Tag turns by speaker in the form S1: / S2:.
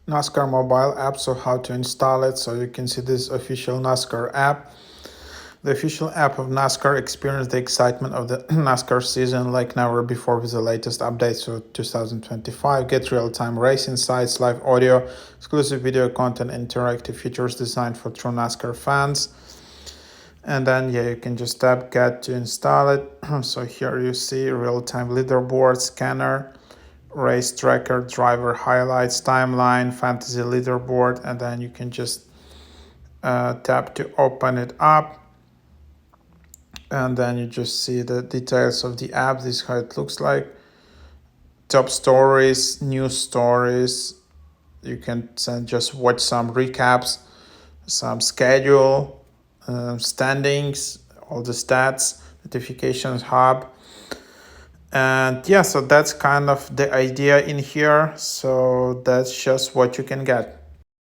S1: NASCAR mobile app. So how to install it. So you can see this official NASCAR app. The official app of NASCAR. Experience the excitement of the NASCAR season like never before with the latest updates for 2025. Get real-time race insights, live audio, exclusive video content, interactive features designed for true NASCAR fans. And then you can just tap get to install it. So here you see real-time leaderboard, scanner, race tracker, driver highlights, timeline, fantasy leaderboard, and then you can just tap to open it up. And then you just see the details of the app. This is how it looks like. Top stories, news stories. You can just watch some recaps, some schedule, standings, all the stats, notifications hub. And yeah, so that's kind of the idea in here. So that's just what you can get.